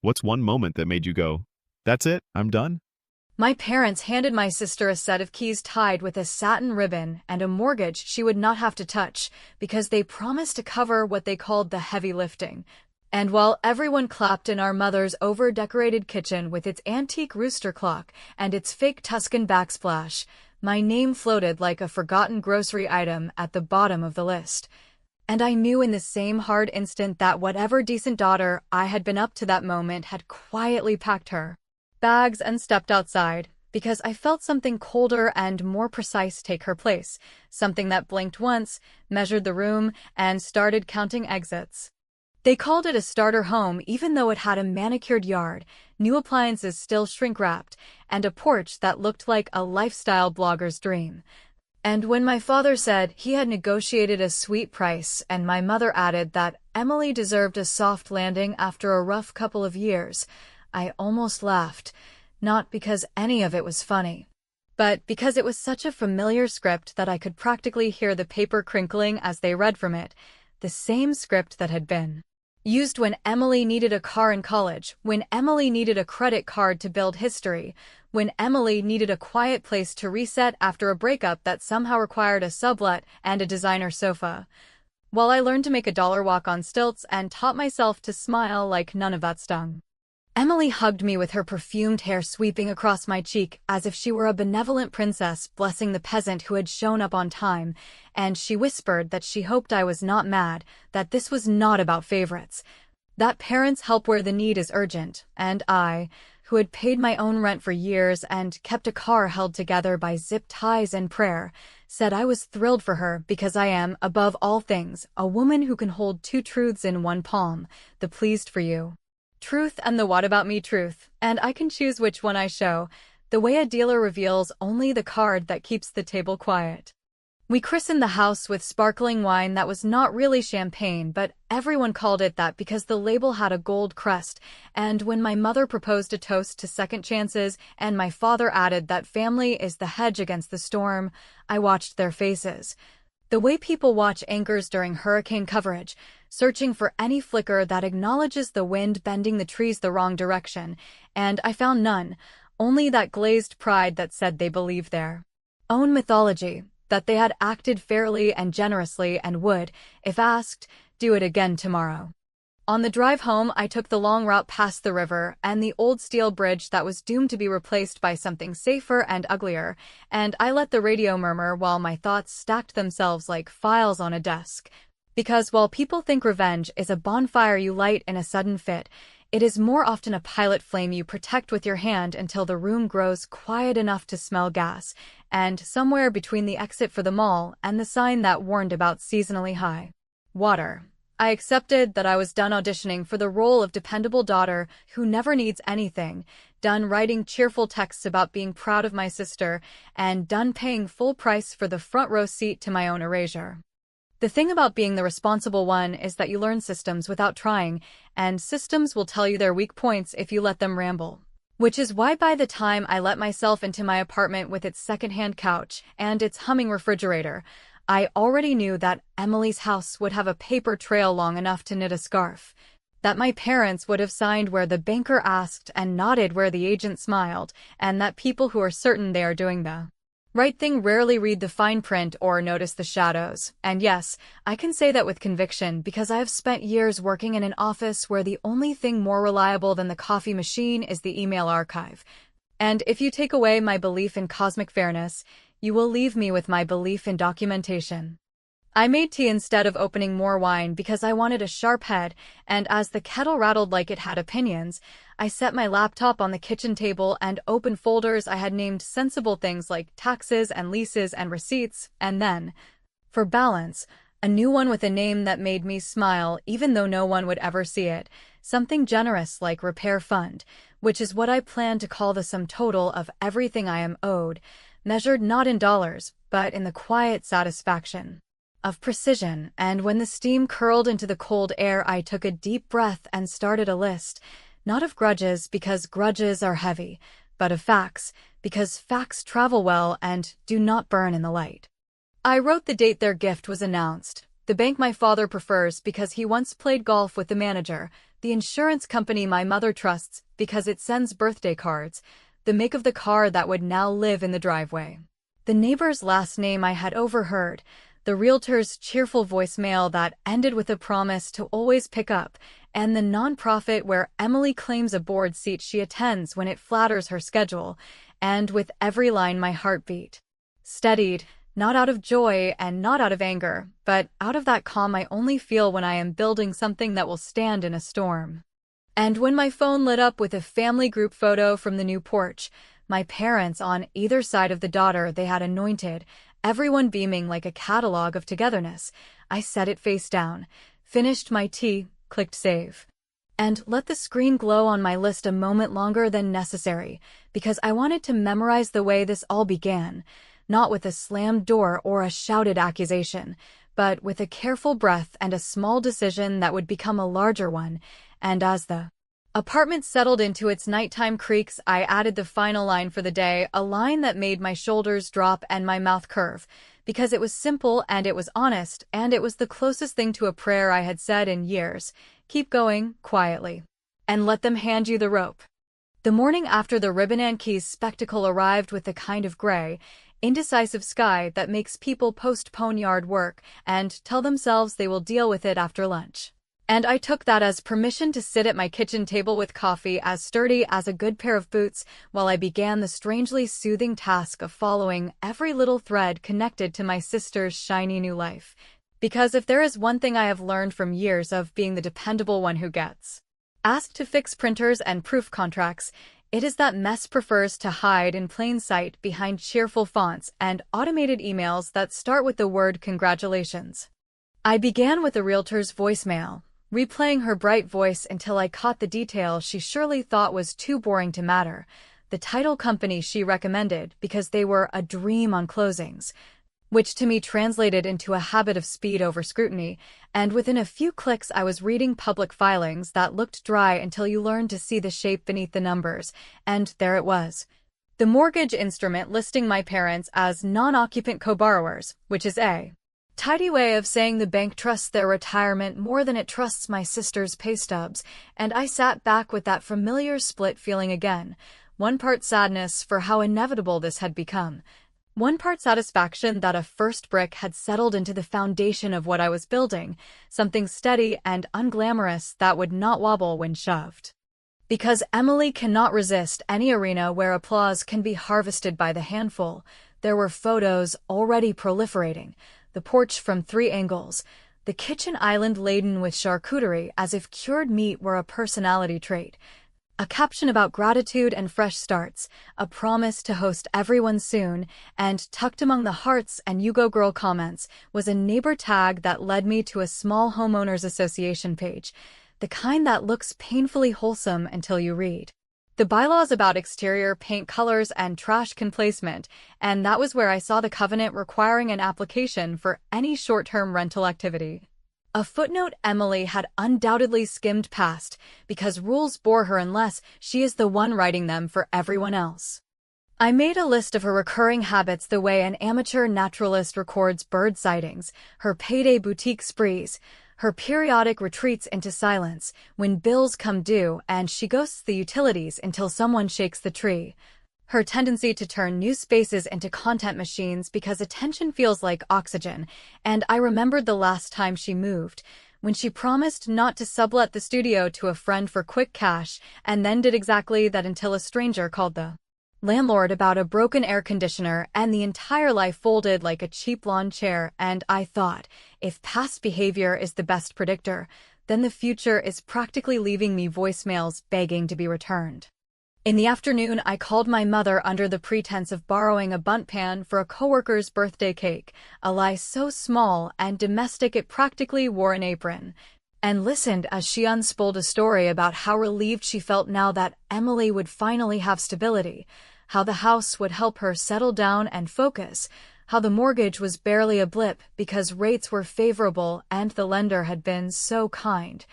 What's one moment that made you go, that's it, I'm done? My parents handed my sister a set of keys tied with a satin ribbon and a mortgage she would not have to touch because they promised to cover what they called the heavy lifting. And while everyone clapped in our mother's over-decorated kitchen with its antique rooster clock and its fake Tuscan backsplash, my name floated like a forgotten grocery item at the bottom of the list. And I knew in the same hard instant that whatever decent daughter I had been up to that moment had quietly packed her bags and stepped outside, because I felt something colder and more precise take her place, something that blinked once, measured the room, and started counting exits. They called it a starter home even though it had a manicured yard, new appliances still shrink-wrapped, and a porch that looked like a lifestyle blogger's dream. And when my father said he had negotiated a sweet price and my mother added that Emily deserved a soft landing after a rough couple of years, I almost laughed, not because any of it was funny, but because it was such a familiar script that I could practically hear the paper crinkling as they read from it, the same script that had been used when Emily needed a car in college, when Emily needed a credit card to build history, when Emily needed a quiet place to reset after a breakup that somehow required a sublet and a designer sofa. While I learned to make a dollar walk on stilts and taught myself to smile like none of that stung. Emily hugged me with her perfumed hair sweeping across my cheek as if she were a benevolent princess blessing the peasant who had shown up on time, and she whispered that she hoped I was not mad, that this was not about favorites, that parents help where the need is urgent, and I, who had paid my own rent for years and kept a car held together by zip ties and prayer, said I was thrilled for her because I am, above all things, a woman who can hold two truths in one palm, the pleased for you truth and the what about me truth, and I can choose which one I show, the way a dealer reveals only the card that keeps the table quiet. We christened the house with sparkling wine that was not really champagne, but everyone called it that because the label had a gold crest, and when my mother proposed a toast to second chances and my father added that family is the hedge against the storm, I watched their faces. The way people watch anchors during hurricane coverage, searching for any flicker that acknowledges the wind bending the trees the wrong direction, and I found none, only that glazed pride that said they believed their own mythology, that they had acted fairly and generously and would, if asked, do it again tomorrow. On the drive home, I took the long route past the river and the old steel bridge that was doomed to be replaced by something safer and uglier, and I let the radio murmur while my thoughts stacked themselves like files on a desk. Because while people think revenge is a bonfire you light in a sudden fit, it is more often a pilot flame you protect with your hand until the room grows quiet enough to smell gas, and somewhere between the exit for the mall and the sign that warned about seasonally high water, I accepted that I was done auditioning for the role of dependable daughter who never needs anything, done writing cheerful texts about being proud of my sister, and done paying full price for the front row seat to my own erasure. The thing about being the responsible one is that you learn systems without trying, and systems will tell you their weak points if you let them ramble. Which is why by the time I let myself into my apartment with its secondhand couch and its humming refrigerator, I already knew that Emily's house would have a paper trail long enough to knit a scarf, that my parents would have signed where the banker asked and nodded where the agent smiled, and that people who are certain they are doing the right thing rarely read the fine print or notice the shadows. And yes, I can say that with conviction because I have spent years working in an office where the only thing more reliable than the coffee machine is the email archive. And if you take away my belief in cosmic fairness, you will leave me with my belief in documentation. I made tea instead of opening more wine because I wanted a sharp head, and as the kettle rattled like it had opinions, I set my laptop on the kitchen table and opened folders I had named sensible things like taxes and leases and receipts, and then, for balance, a new one with a name that made me smile even though no one would ever see it, something generous like Repair Fund, which is what I plan to call the sum total of everything I am owed, measured not in dollars, but in the quiet satisfaction of precision. And when the steam curled into the cold air, I took a deep breath and started a list, not of grudges because grudges are heavy, but of facts, because facts travel well and do not burn in the light. I wrote the date their gift was announced, the bank my father prefers because he once played golf with the manager, the insurance company my mother trusts because it sends birthday cards, the make of the car that would now live in the driveway, the neighbor's last name I had overheard, the realtor's cheerful voicemail that ended with a promise to always pick up, and the nonprofit where Emily claims a board seat she attends when it flatters her schedule, and with every line my heart beat. Steadied, not out of joy and not out of anger, but out of that calm I only feel when I am building something that will stand in a storm. And when my phone lit up with a family group photo from the new porch, my parents on either side of the daughter they had anointed, everyone beaming like a catalog of togetherness, I set it face down, finished my tea, clicked save, and let the screen glow on my list a moment longer than necessary, because I wanted to memorize the way this all began, not with a slammed door or a shouted accusation, but with a careful breath and a small decision that would become a larger one, and as the apartment settled into its nighttime creaks, I added the final line for the day, a line that made my shoulders drop and my mouth curve, because it was simple and it was honest, and it was the closest thing to a prayer I had said in years. Keep going, quietly. And let them hand you the rope. The morning after the ribbon and keys spectacle arrived with the kind of gray, indecisive sky that makes people postpone yard work and tell themselves they will deal with it after lunch. And I took that as permission to sit at my kitchen table with coffee as sturdy as a good pair of boots while I began the strangely soothing task of following every little thread connected to my sister's shiny new life. Because if there is one thing I have learned from years of being the dependable one who gets asked to fix printers and proof contracts, it is that mess prefers to hide in plain sight behind cheerful fonts and automated emails that start with the word congratulations. I began with the realtor's voicemail, replaying her bright voice until I caught the detail she surely thought was too boring to matter, the title company she recommended because they were a dream on closings, which to me translated into a habit of speed over scrutiny, and within a few clicks I was reading public filings that looked dry until you learned to see the shape beneath the numbers, and there it was. The mortgage instrument listing my parents as non-occupant co-borrowers, which is a tidy way of saying the bank trusts their retirement more than it trusts my sister's pay stubs, and I sat back with that familiar split feeling again, one part sadness for how inevitable this had become, one part satisfaction that a first brick had settled into the foundation of what I was building, something steady and unglamorous that would not wobble when shoved. Because Emily cannot resist any arena where applause can be harvested by the handful, there were photos already proliferating, the porch from 3 angles, the kitchen island laden with charcuterie as if cured meat were a personality trait, a caption about gratitude and fresh starts, a promise to host everyone soon, and tucked among the hearts and You Go Girl comments was a neighbor tag that led me to a small homeowners association page, the kind that looks painfully wholesome until you read the bylaws about exterior paint colors and trash can placement, and that was where I saw the covenant requiring an application for any short-term rental activity. A footnote Emily had undoubtedly skimmed past, because rules bore her unless she is the one writing them for everyone else. I made a list of her recurring habits the way an amateur naturalist records bird sightings, her payday boutique sprees, her periodic retreats into silence when bills come due and she ghosts the utilities until someone shakes the tree, her tendency to turn new spaces into content machines because attention feels like oxygen, and I remembered the last time she moved, when she promised not to sublet the studio to a friend for quick cash and then did exactly that until a stranger called the landlord about a broken air conditioner and the entire life folded like a cheap lawn chair, and I thought, if past behavior is the best predictor, then the future is practically leaving me voicemails begging to be returned. In the afternoon, I called my mother under the pretense of borrowing a bundt pan for a coworker's birthday cake, a lie so small and domestic it practically wore an apron, and listened as she unspooled a story about how relieved she felt now that Emily would finally have stability, how the house would help her settle down and focus, how the mortgage was barely a blip because rates were favorable and the lender had been so kind.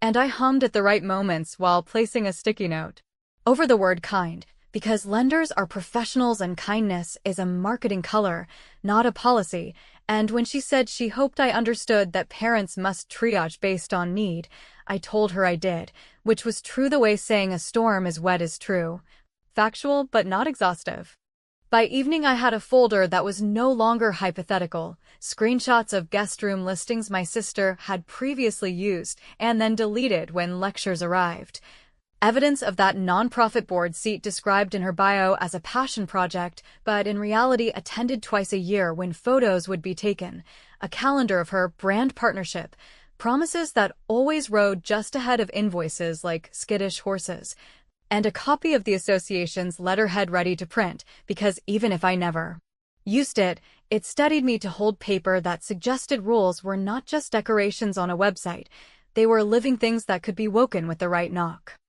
And I hummed at the right moments while placing a sticky note over the word kind, because lenders are professionals and kindness is a marketing color, not a policy, And when she said she hoped I understood that parents must triage based on need, I told her I did, which was true the way saying a storm is wet is true. Factual, but not exhaustive. By evening I had a folder that was no longer hypothetical, screenshots of guest room listings my sister had previously used and then deleted when lectures arrived. Evidence of that nonprofit board seat described in her bio as a passion project, but in reality attended twice a year when photos would be taken. A calendar of her brand partnership. Promises that always rode just ahead of invoices like skittish horses. And a copy of the association's letterhead ready to print, because even if I never used it, it steadied me to hold paper that suggested rules were not just decorations on a website. They were living things that could be woken with the right knock.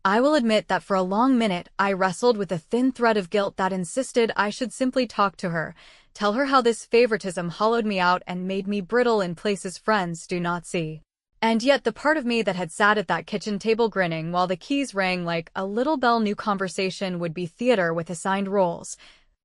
I will admit that for a long minute I wrestled with a thin thread of guilt that insisted I should simply talk to her, tell her how this favoritism hollowed me out and made me brittle in places friends do not see. And yet the part of me that had sat at that kitchen table grinning while the keys rang like a little bell knew conversation would be theater with assigned roles.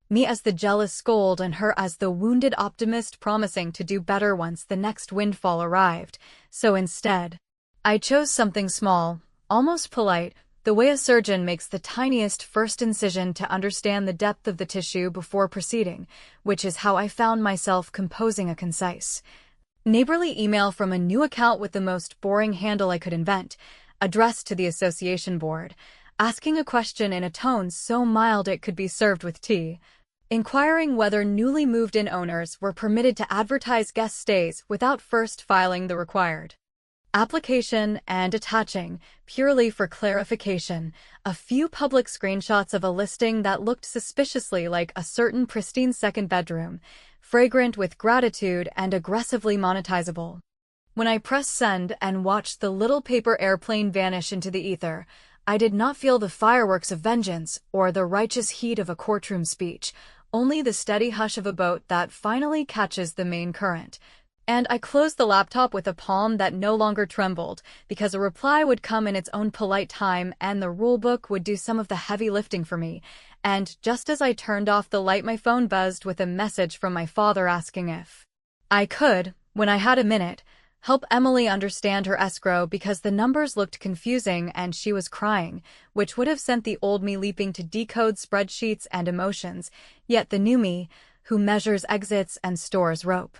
Me as the jealous scold and her as the wounded optimist promising to do better once the next windfall arrived. So instead, I chose something small, almost polite, the way a surgeon makes the tiniest first incision to understand the depth of the tissue before proceeding, which is how I found myself composing a concise, neighborly email from a new account with the most boring handle I could invent, addressed to the association board, asking a question in a tone so mild it could be served with tea, inquiring whether newly moved-in owners were permitted to advertise guest stays without first filing the required application, and attaching, purely for clarification, a few public screenshots of a listing that looked suspiciously like a certain pristine second bedroom, fragrant with gratitude and aggressively monetizable. When I pressed send and watched the little paper airplane vanish into the ether, I did not feel the fireworks of vengeance or the righteous heat of a courtroom speech, only the steady hush of a boat that finally catches the main current. And I closed the laptop with a palm that no longer trembled, because a reply would come in its own polite time and the rulebook would do some of the heavy lifting for me. And just as I turned off the light, my phone buzzed with a message from my father asking if I could, when I had a minute, help Emily understand her escrow because the numbers looked confusing and she was crying, which would have sent the old me leaping to decode spreadsheets and emotions, yet the new me, who measures exits and stores rope,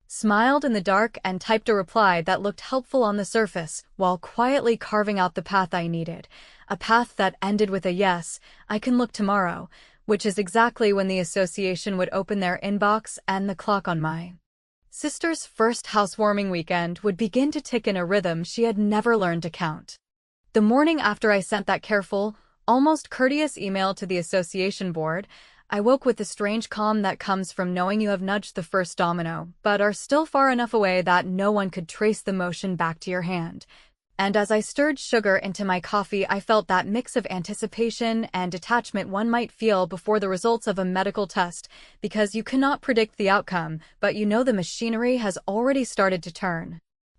smiled in the dark and typed a reply that looked helpful on the surface while quietly carving out the path I needed, a path that ended with a yes, I can look tomorrow, which is exactly when the association would open their inbox and the clock on my sister's first housewarming weekend would begin to tick in a rhythm she had never learned to count. The morning after I sent that careful, almost courteous email to the association board, I woke with the strange calm that comes from knowing you have nudged the first domino, but are still far enough away that no one could trace the motion back to your hand. And as I stirred sugar into my coffee, I felt that mix of anticipation and detachment one might feel before the results of a medical test, because you cannot predict the outcome, but you know the machinery has already started to turn.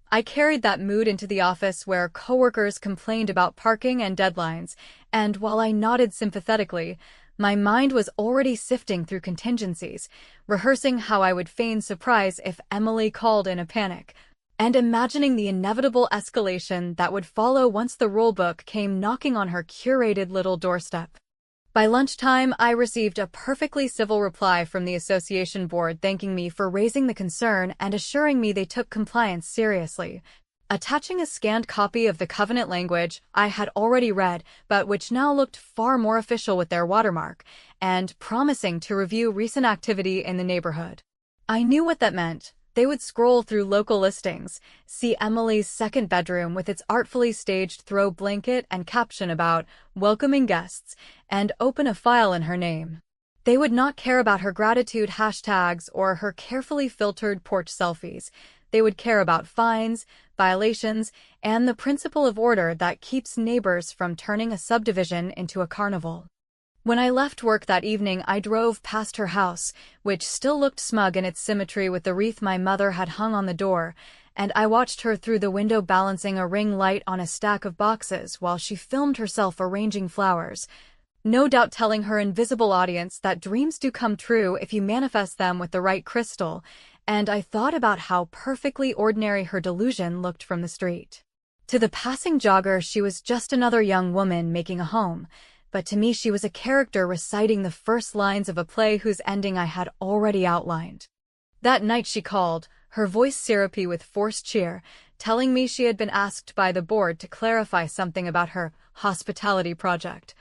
I carried that mood into the office where coworkers complained about parking and deadlines, and while I nodded sympathetically, my mind was already sifting through contingencies, rehearsing how I would feign surprise if Emily called in a panic, and imagining the inevitable escalation that would follow once the rulebook came knocking on her curated little doorstep. By lunchtime, I received a perfectly civil reply from the association board thanking me for raising the concern and assuring me they took compliance seriously, attaching a scanned copy of the covenant language I had already read, but which now looked far more official with their watermark, and promising to review recent activity in the neighborhood. I knew what that meant. They would scroll through local listings, see Emily's second bedroom with its artfully staged throw blanket and caption about welcoming guests, and open a file in her name. They would not care about her gratitude hashtags or her carefully filtered porch selfies. They would care about fines, violations, and the principle of order that keeps neighbors from turning a subdivision into a carnival. When I left work that evening, I drove past her house, which still looked smug in its symmetry with the wreath my mother had hung on the door, and I watched her through the window balancing a ring light on a stack of boxes while she filmed herself arranging flowers, no doubt telling her invisible audience that dreams do come true if you manifest them with the right crystal, and I thought about how perfectly ordinary her delusion looked from the street. To the passing jogger, she was just another young woman making a home, but to me she was a character reciting the first lines of a play whose ending I had already outlined. That night she called, her voice syrupy with forced cheer, telling me she had been asked by the board to clarify something about her hospitality project.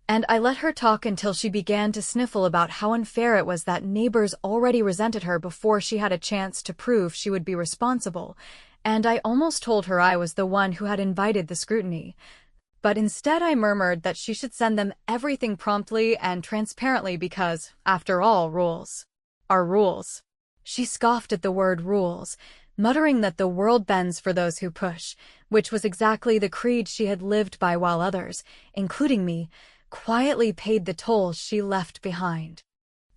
And I let her talk until she began to sniffle about how unfair it was that neighbors already resented her before she had a chance to prove she would be responsible, and I almost told her I was the one who had invited the scrutiny. But instead I murmured that she should send them everything promptly and transparently because, after all, rules are rules. She scoffed at the word rules, muttering that the world bends for those who push, which was exactly the creed she had lived by while others, including me, quietly paid the toll she left behind.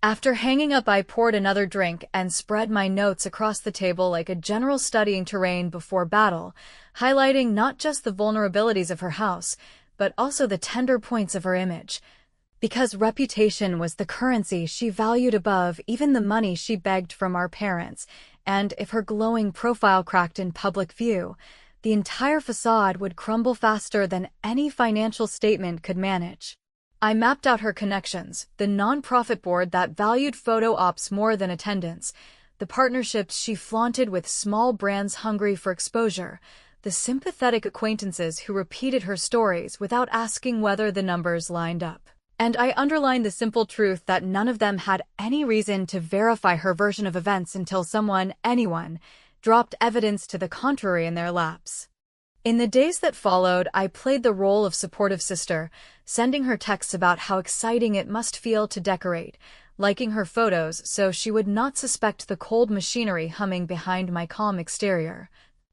After hanging up, I poured another drink and spread my notes across the table like a general studying terrain before battle, highlighting not just the vulnerabilities of her house, but also the tender points of her image. Because reputation was the currency she valued above even the money she begged from our parents, and if her glowing profile cracked in public view, the entire facade would crumble faster than any financial statement could manage. I mapped out her connections, the nonprofit board that valued photo ops more than attendance, the partnerships she flaunted with small brands hungry for exposure, the sympathetic acquaintances who repeated her stories without asking whether the numbers lined up. And I underlined the simple truth that none of them had any reason to verify her version of events until anyone, dropped evidence to the contrary in their laps. In the days that followed, I played the role of supportive sister, sending her texts about how exciting it must feel to decorate, liking her photos so she would not suspect the cold machinery humming behind my calm exterior,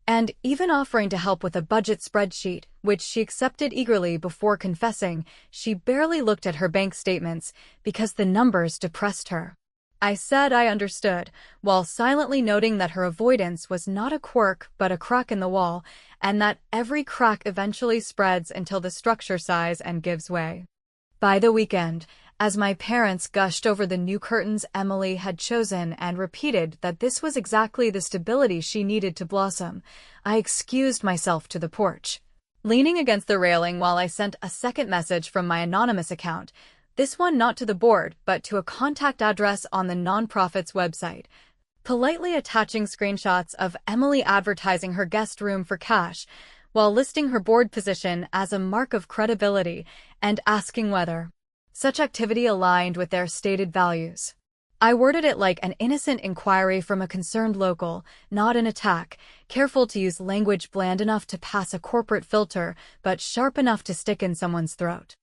and even offering to help with a budget spreadsheet, which she accepted eagerly before confessing she barely looked at her bank statements because the numbers depressed her. I said I understood, while silently noting that her avoidance was not a quirk but a crack in the wall, and that every crack eventually spreads until the structure sighs and gives way. By the weekend, as my parents gushed over the new curtains Emily had chosen and repeated that this was exactly the stability she needed to blossom, I excused myself to the porch. Leaning against the railing while I sent a second message from my anonymous account, this one not to the board but to a contact address on the nonprofit's website, politely attaching screenshots of Emily advertising her guest room for cash, while listing her board position as a mark of credibility and asking whether such activity aligned with their stated values. I worded it like an innocent inquiry from a concerned local, not an attack, careful to use language bland enough to pass a corporate filter, but sharp enough to stick in someone's throat.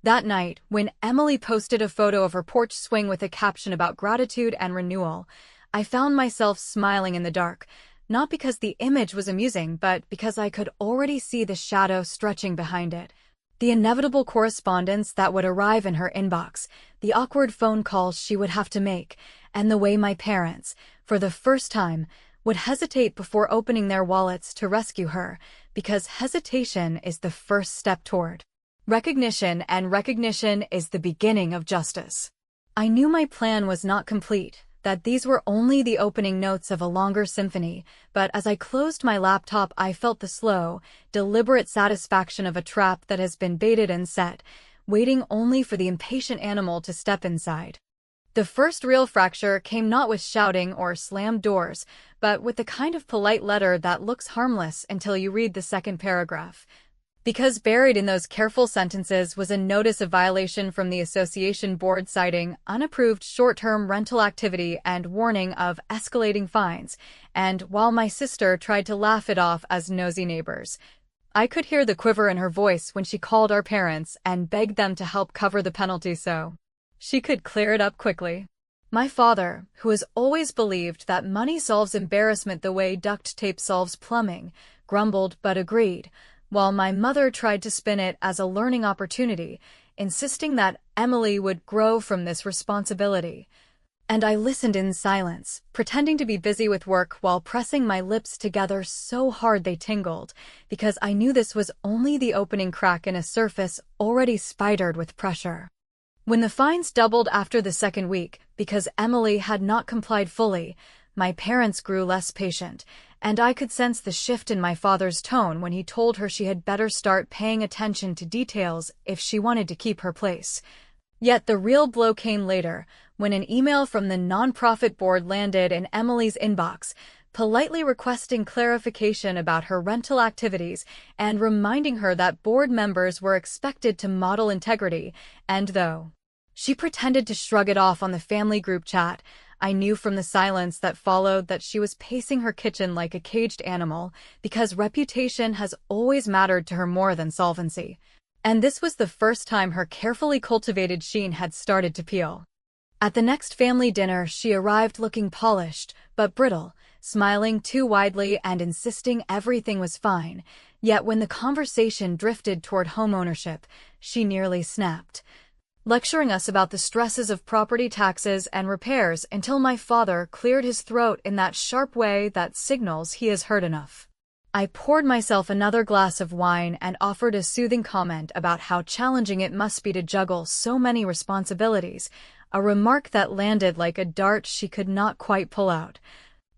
That night, when Emily posted a photo of her porch swing with a caption about gratitude and renewal, I found myself smiling in the dark, not because the image was amusing, but because I could already see the shadow stretching behind it. The inevitable correspondence that would arrive in her inbox, the awkward phone calls she would have to make, and the way my parents, for the first time, would hesitate before opening their wallets to rescue her, because hesitation is the first step toward recognition, and recognition is the beginning of justice. I knew my plan was not complete, that these were only the opening notes of a longer symphony, but as I closed my laptop I felt the slow, deliberate satisfaction of a trap that has been baited and set, waiting only for the impatient animal to step inside. The first real fracture came not with shouting or slammed doors, but with the kind of polite letter that looks harmless until you read the second paragraph. Because buried in those careful sentences was a notice of violation from the association board citing unapproved short-term rental activity and warning of escalating fines, and while my sister tried to laugh it off as nosy neighbors, I could hear the quiver in her voice when she called our parents and begged them to help cover the penalty so she could clear it up quickly. My father, who has always believed that money solves embarrassment the way duct tape solves plumbing, grumbled but agreed, while my mother tried to spin it as a learning opportunity, insisting that Emily would grow from this responsibility. And I listened in silence, pretending to be busy with work while pressing my lips together so hard they tingled, because I knew this was only the opening crack in a surface already spidered with pressure. When the fines doubled after the second week, because Emily had not complied fully, My parents grew less patient, and I could sense the shift in my father's tone when he told her she had better start paying attention to details if she wanted to keep her place. Yet the real blow came later, when an email from the nonprofit board landed in Emily's inbox, politely requesting clarification about her rental activities and reminding her that board members were expected to model integrity, and though she pretended to shrug it off on the family group chat, I knew from the silence that followed that she was pacing her kitchen like a caged animal, because reputation has always mattered to her more than solvency. And this was the first time her carefully cultivated sheen had started to peel. At the next family dinner, she arrived looking polished, but brittle, smiling too widely and insisting everything was fine. Yet when the conversation drifted toward homeownership, she nearly snapped, lecturing us about the stresses of property taxes and repairs until my father cleared his throat in that sharp way that signals he has heard enough. I poured myself another glass of wine and offered a soothing comment about how challenging it must be to juggle so many responsibilities, a remark that landed like a dart she could not quite pull out,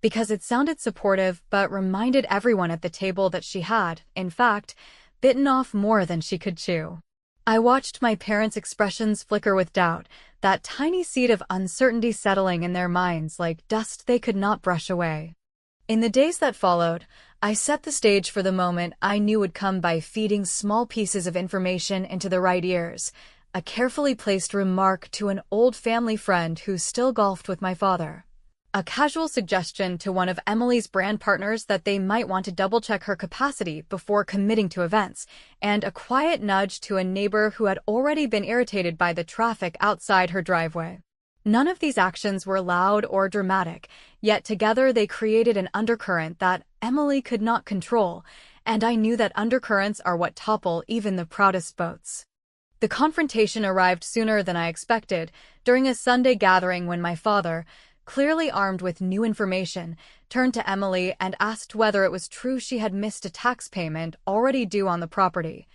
because it sounded supportive but reminded everyone at the table that she had, in fact, bitten off more than she could chew. I watched my parents' expressions flicker with doubt, that tiny seed of uncertainty settling in their minds like dust they could not brush away. In the days that followed, I set the stage for the moment I knew would come by feeding small pieces of information into the right ears, a carefully placed remark to an old family friend who still golfed with my father, a casual suggestion to one of Emily's brand partners that they might want to double-check her capacity before committing to events, and a quiet nudge to a neighbor who had already been irritated by the traffic outside her driveway. None of these actions were loud or dramatic, yet together they created an undercurrent that Emily could not control, and I knew that undercurrents are what topple even the proudest boats. The confrontation arrived sooner than I expected, during a Sunday gathering when my father, clearly armed with new information, turned to Emily and asked whether it was true she had missed a tax payment already due on the property,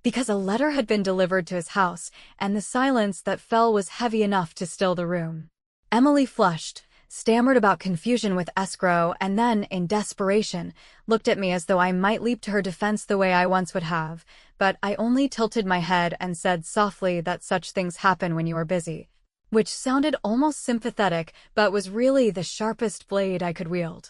because a letter had been delivered to his house, and the silence that fell was heavy enough to still the room. Emily flushed, stammered about confusion with escrow, and then, in desperation, looked at me as though I might leap to her defense the way I once would have, but I only tilted my head and said softly that such things happen when you are busy, which sounded almost sympathetic but was really the sharpest blade I could wield.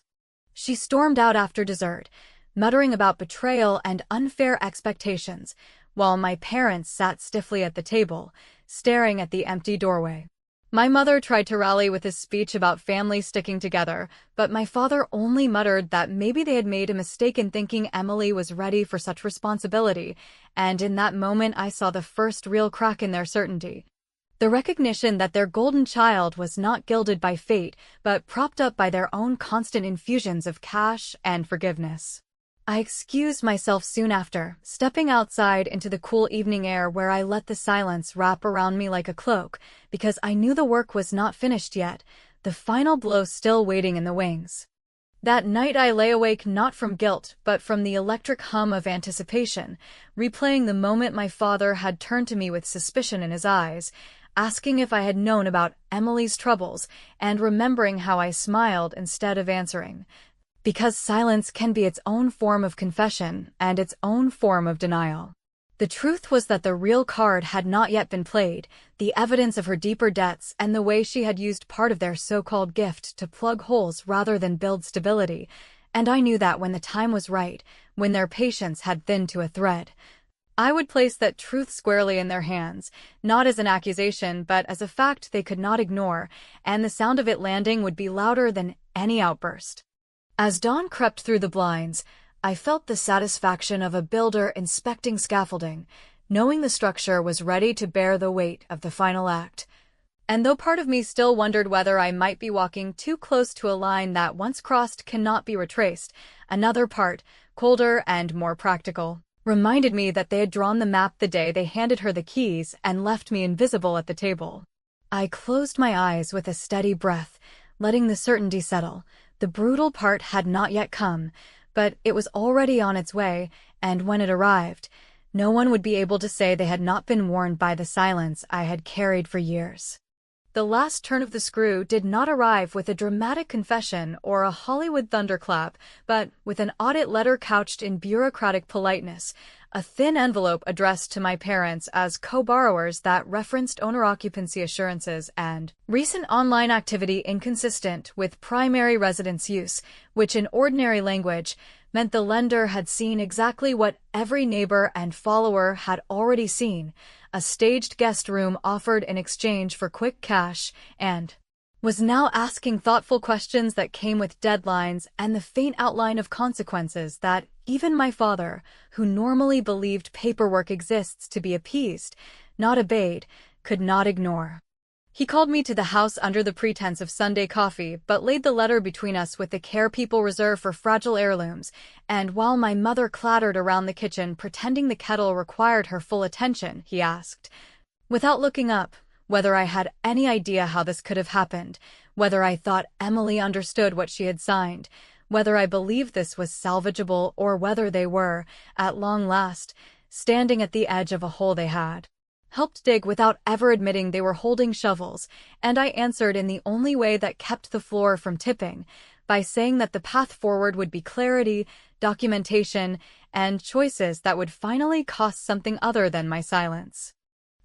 She stormed out after dessert, muttering about betrayal and unfair expectations, while my parents sat stiffly at the table, staring at the empty doorway. My mother tried to rally with a speech about family sticking together, but my father only muttered that maybe they had made a mistake in thinking Emily was ready for such responsibility, and in that moment I saw the first real crack in their certainty. The recognition that their golden child was not gilded by fate, but propped up by their own constant infusions of cash and forgiveness. I excused myself soon after, stepping outside into the cool evening air where I let the silence wrap around me like a cloak, because I knew the work was not finished yet, the final blow still waiting in the wings. That night I lay awake not from guilt, but from the electric hum of anticipation, replaying the moment my father had turned to me with suspicion in his eyes, asking if I had known about Emily's troubles, and remembering how I smiled instead of answering. Because silence can be its own form of confession and its own form of denial. The truth was that the real card had not yet been played, the evidence of her deeper debts and the way she had used part of their so-called gift to plug holes rather than build stability, and I knew that when the time was right, when their patience had thinned to a thread, I would place that truth squarely in their hands, not as an accusation but as a fact they could not ignore, and the sound of it landing would be louder than any outburst. As dawn crept through the blinds, I felt the satisfaction of a builder inspecting scaffolding, knowing the structure was ready to bear the weight of the final act. And though part of me still wondered whether I might be walking too close to a line that once crossed cannot be retraced, another part, colder and more practical, reminded me that they had drawn the map the day they handed her the keys and left me invisible at the table. I closed my eyes with a steady breath, letting the certainty settle. The brutal part had not yet come, but it was already on its way, and when it arrived, no one would be able to say they had not been warned by the silence I had carried for years. The last turn of the screw did not arrive with a dramatic confession or a Hollywood thunderclap, but with an audit letter couched in bureaucratic politeness, a thin envelope addressed to my parents as co-borrowers that referenced owner-occupancy assurances and recent online activity inconsistent with primary residence use, which in ordinary language meant the lender had seen exactly what every neighbor and follower had already seen: a staged guest room offered in exchange for quick cash, and was now asking thoughtful questions that came with deadlines and the faint outline of consequences that even my father, who normally believed paperwork exists to be appeased, not obeyed, could not ignore. He called me to the house under the pretense of Sunday coffee, but laid the letter between us with the care people reserve for fragile heirlooms, and while my mother clattered around the kitchen pretending the kettle required her full attention, he asked, without looking up, whether I had any idea how this could have happened, whether I thought Emily understood what she had signed, whether I believed this was salvageable, or whether they were, at long last, standing at the edge of a hole they had helped dig without ever admitting they were holding shovels, and I answered in the only way that kept the floor from tipping, by saying that the path forward would be clarity, documentation, and choices that would finally cost something other than my silence.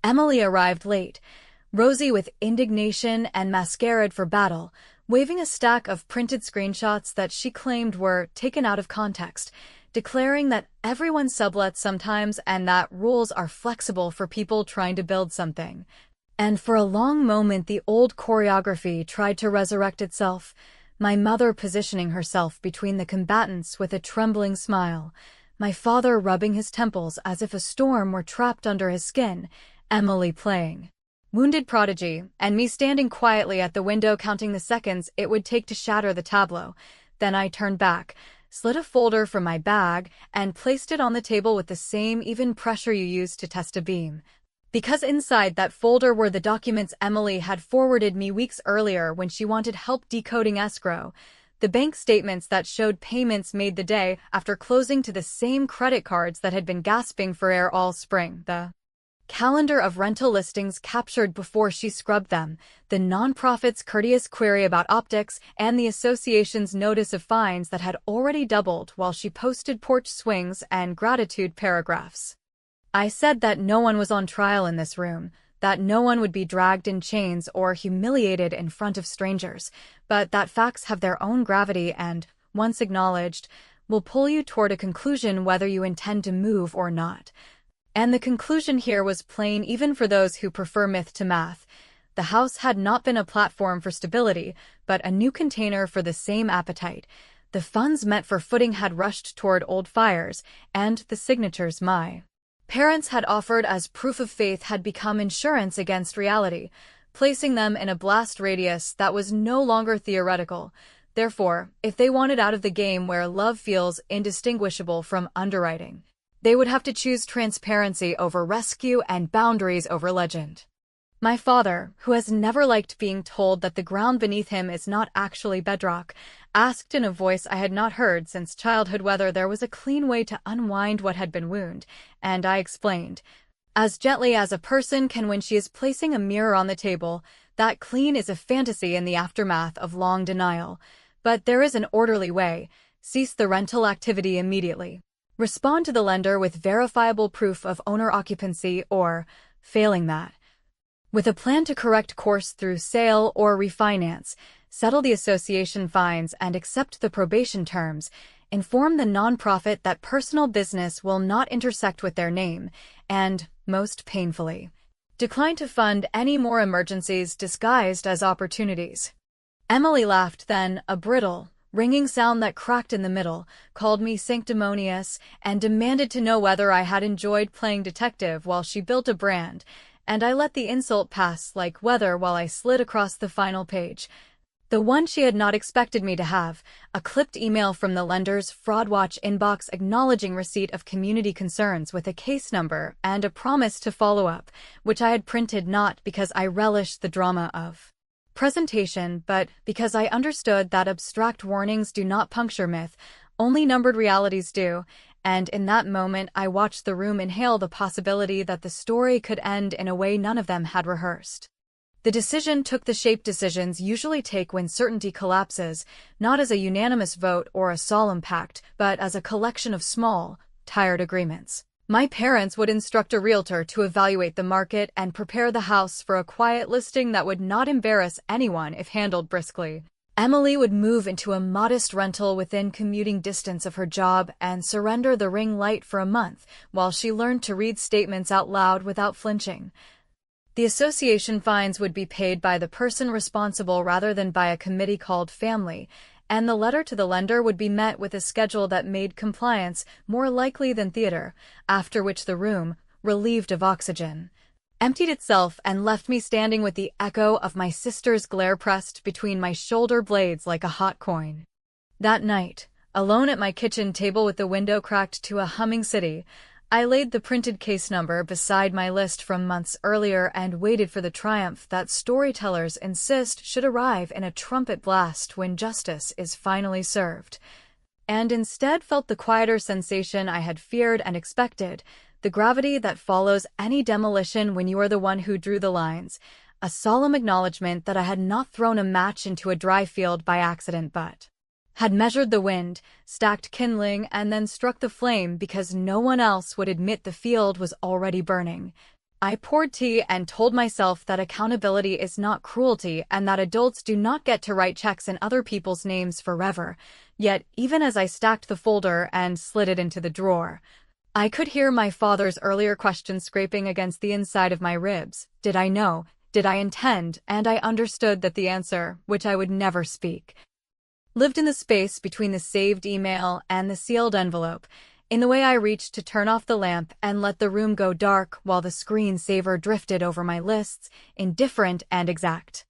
Emily arrived late, rosy with indignation and mascaraed for battle, waving a stack of printed screenshots that she claimed were taken out of context, declaring that everyone sublets sometimes and that rules are flexible for people trying to build something. And for a long moment the old choreography tried to resurrect itself, my mother positioning herself between the combatants with a trembling smile, my father rubbing his temples as if a storm were trapped under his skin, Emily playing wounded prodigy, and me standing quietly at the window counting the seconds it would take to shatter the tableau. Then I turned back, slid a folder from my bag, and placed it on the table with the same even pressure you use to test a beam. Because inside that folder were the documents Emily had forwarded me weeks earlier when she wanted help decoding escrow, the bank statements that showed payments made the day after closing to the same credit cards that had been gasping for air all spring, the calendar of rental listings captured before she scrubbed them, the nonprofit's courteous query about optics, and the association's notice of fines that had already doubled while she posted porch swings and gratitude paragraphs. I said that no one was on trial in this room, that no one would be dragged in chains or humiliated in front of strangers, but that facts have their own gravity and, once acknowledged, will pull you toward a conclusion whether you intend to move or not. And the conclusion here was plain even for those who prefer myth to math. The house had not been a platform for stability, but a new container for the same appetite. The funds meant for footing had rushed toward old fires, and the signatures my parents had offered as proof of faith had become insurance against reality, placing them in a blast radius that was no longer theoretical. Therefore, if they wanted out of the game where love feels indistinguishable from underwriting, they would have to choose transparency over rescue and boundaries over legend. My father, who has never liked being told that the ground beneath him is not actually bedrock, asked in a voice I had not heard since childhood whether there was a clean way to unwind what had been wounded, and I explained, as gently as a person can when she is placing a mirror on the table, that clean is a fantasy in the aftermath of long denial. But there is an orderly way. Cease the rental activity immediately. Respond to the lender with verifiable proof of owner occupancy or, failing that, with a plan to correct course through sale or refinance, settle the association fines and accept the probation terms, inform the nonprofit that personal business will not intersect with their name, and, most painfully, decline to fund any more emergencies disguised as opportunities. Emily laughed then, a brittle, ringing sound that cracked in the middle, called me sanctimonious, and demanded to know whether I had enjoyed playing detective while she built a brand, and I let the insult pass like weather while I slid across the final page. The one she had not expected me to have, a clipped email from the lender's Fraud Watch inbox acknowledging receipt of community concerns with a case number and a promise to follow up, which I had printed not because I relished the drama of presentation, but because I understood that abstract warnings do not puncture myth, only numbered realities do, and in that moment I watched the room inhale the possibility that the story could end in a way none of them had rehearsed. The decision took the shape decisions usually take when certainty collapses, not as a unanimous vote or a solemn pact, but as a collection of small, tired agreements. My parents would instruct a realtor to evaluate the market and prepare the house for a quiet listing that would not embarrass anyone if handled briskly. Emily would move into a modest rental within commuting distance of her job and surrender the ring light for a month while she learned to read statements out loud without flinching. The association fines would be paid by the person responsible rather than by a committee called family, and the letter to the lender would be met with a schedule that made compliance more likely than theater, after which the room, relieved of oxygen, emptied itself and left me standing with the echo of my sister's glare pressed between my shoulder blades like a hot coin. That night, alone at my kitchen table with the window cracked to a humming city, I laid the printed case number beside my list from months earlier and waited for the triumph that storytellers insist should arrive in a trumpet blast when justice is finally served. And instead felt the quieter sensation I had feared and expected, the gravity that follows any demolition when you are the one who drew the lines, a solemn acknowledgement that I had not thrown a match into a dry field by accident but had measured the wind, stacked kindling, and then struck the flame because no one else would admit the field was already burning. I poured tea and told myself that accountability is not cruelty and that adults do not get to write checks in other people's names forever. Yet, even as I stacked the folder and slid it into the drawer, I could hear my father's earlier question scraping against the inside of my ribs. Did I know? Did I intend? And I understood that the answer, which I would never speak, lived in the space between the saved email and the sealed envelope, in the way I reached to turn off the lamp and let the room go dark while the screensaver drifted over my lists, indifferent and exact.